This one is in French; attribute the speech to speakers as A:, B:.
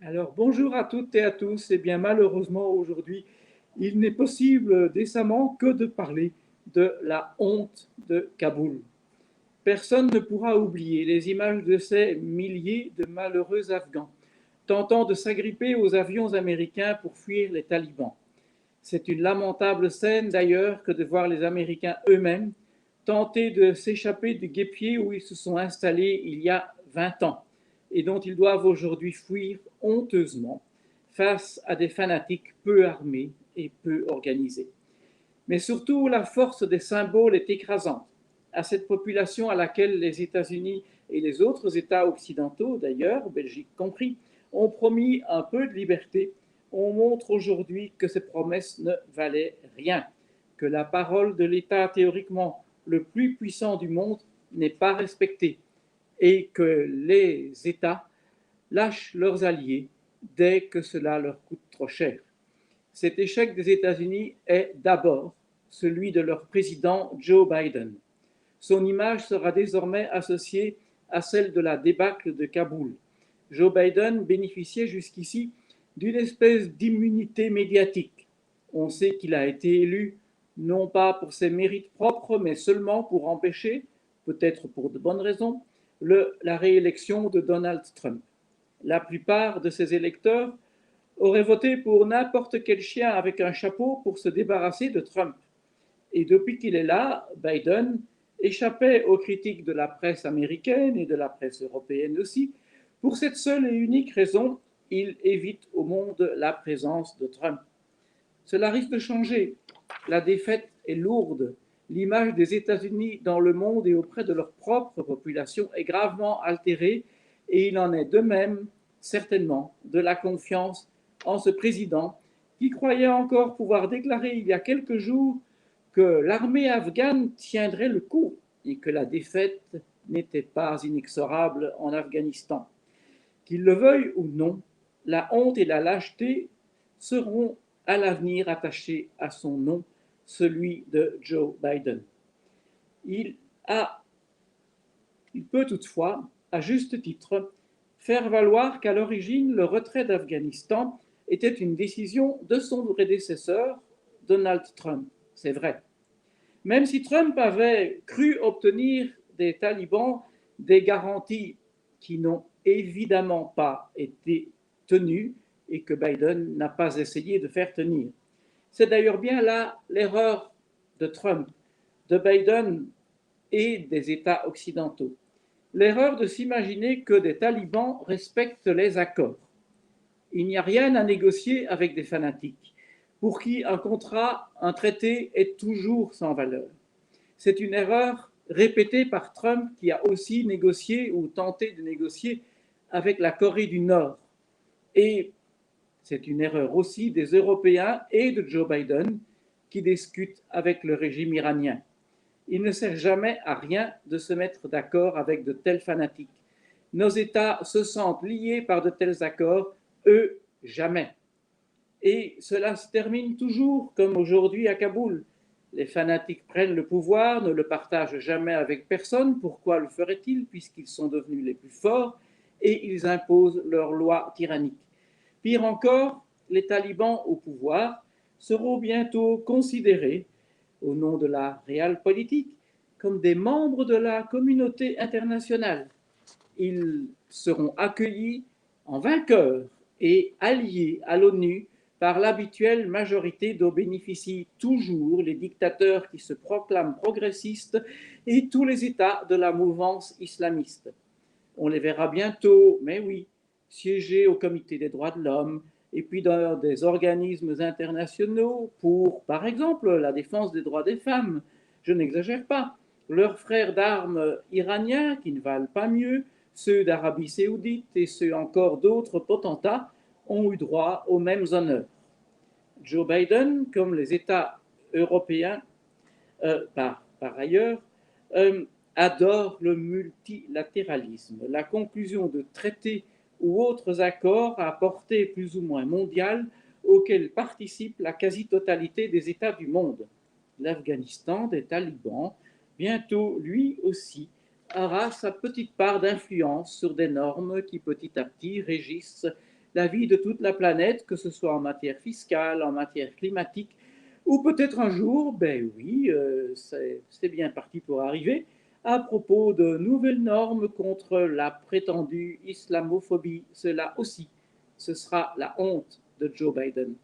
A: Alors, bonjour à toutes et à tous. Eh bien, malheureusement, aujourd'hui, il n'est possible décemment que de parler de la honte de Kaboul. Personne ne pourra oublier les images de ces milliers de malheureux Afghans tentant de s'agripper aux avions américains pour fuir les talibans. C'est une lamentable scène d'ailleurs que de voir les Américains eux-mêmes tenter de s'échapper du guêpier où ils se sont installés il y a 20 ans et dont ils doivent aujourd'hui fuir honteusement face à des fanatiques peu armés et peu organisés. Mais surtout, la force des symboles est écrasante. À cette population à laquelle les États-Unis et les autres États occidentaux, d'ailleurs, Belgique compris, ont promis un peu de liberté, on montre aujourd'hui que ces promesses ne valaient rien, que la parole de l'État théoriquement le plus puissant du monde n'est pas respectée et que les États lâchent leurs alliés dès que cela leur coûte trop cher. Cet échec des États-Unis est d'abord celui de leur président Joe Biden. Son image sera désormais associée à celle de la débâcle de Kaboul. Joe Biden bénéficiait jusqu'ici d'une espèce d'immunité médiatique. On sait qu'il a été élu non pas pour ses mérites propres, mais seulement pour empêcher, peut-être pour de bonnes raisons, la réélection de Donald Trump. La plupart de ses électeurs auraient voté pour n'importe quel chien avec un chapeau pour se débarrasser de Trump. Et depuis qu'il est là, Biden échappait aux critiques de la presse américaine et de la presse européenne aussi. Pour cette seule et unique raison, il évite au monde la présence de Trump. Cela risque de changer. La défaite est lourde. L'image des États-Unis dans le monde et auprès de leur propre population est gravement altérée et il en est de même, certainement, de la confiance en ce président qui croyait encore pouvoir déclarer il y a quelques jours que l'armée afghane tiendrait le coup et que la défaite n'était pas inexorable en Afghanistan. Qu'il le veuille ou non, la honte et la lâcheté seront à l'avenir attachées à son nom, celui de Joe Biden. Il, a, il peut toutefois, à juste titre, faire valoir qu'à l'origine, le retrait d'Afghanistan était une décision de son prédécesseur, Donald Trump. C'est vrai. Même si Trump avait cru obtenir des talibans des garanties qui n'ont évidemment pas été tenues et que Biden n'a pas essayé de faire tenir. C'est d'ailleurs bien là l'erreur de Trump, de Biden et des États occidentaux. L'erreur de s'imaginer que des talibans respectent les accords. Il n'y a rien à négocier avec des fanatiques, pour qui un contrat, un traité est toujours sans valeur. C'est une erreur répétée par Trump qui a aussi négocié ou tenté de négocier avec la Corée du Nord. Et c'est une erreur aussi des Européens et de Joe Biden qui discutent avec le régime iranien. Il ne sert jamais à rien de se mettre d'accord avec de tels fanatiques. Nos États se sentent liés par de tels accords, eux jamais. Et cela se termine toujours comme aujourd'hui à Kaboul. Les fanatiques prennent le pouvoir, ne le partagent jamais avec personne. Pourquoi le feraient-ils puisqu'ils sont devenus les plus forts et ils imposent leurs lois tyranniques. Pire encore, les talibans au pouvoir seront bientôt considérés, au nom de la réelle politique, comme des membres de la communauté internationale. Ils seront accueillis en vainqueurs et alliés à l'ONU par l'habituelle majorité dont bénéficient toujours les dictateurs qui se proclament progressistes et tous les États de la mouvance islamiste. On les verra bientôt, mais oui, siéger au Comité des droits de l'homme et puis dans des organismes internationaux pour, par exemple, la défense des droits des femmes. Je n'exagère pas. Leurs frères d'armes iraniens, qui ne valent pas mieux, ceux d'Arabie saoudite et ceux encore d'autres potentats, ont eu droit aux mêmes honneurs. Joe Biden, comme les États européens, par ailleurs, adore le multilatéralisme, la conclusion de traités ou autres accords à portée plus ou moins mondiale auxquels participe la quasi-totalité des États du monde. L'Afghanistan des talibans, bientôt lui aussi, aura sa petite part d'influence sur des normes qui petit à petit régissent la vie de toute la planète, que ce soit en matière fiscale, en matière climatique, ou peut-être un jour, ben oui, c'est bien parti pour arriver, à propos de nouvelles normes contre la prétendue islamophobie. Cela aussi, ce sera la honte de Joe Biden.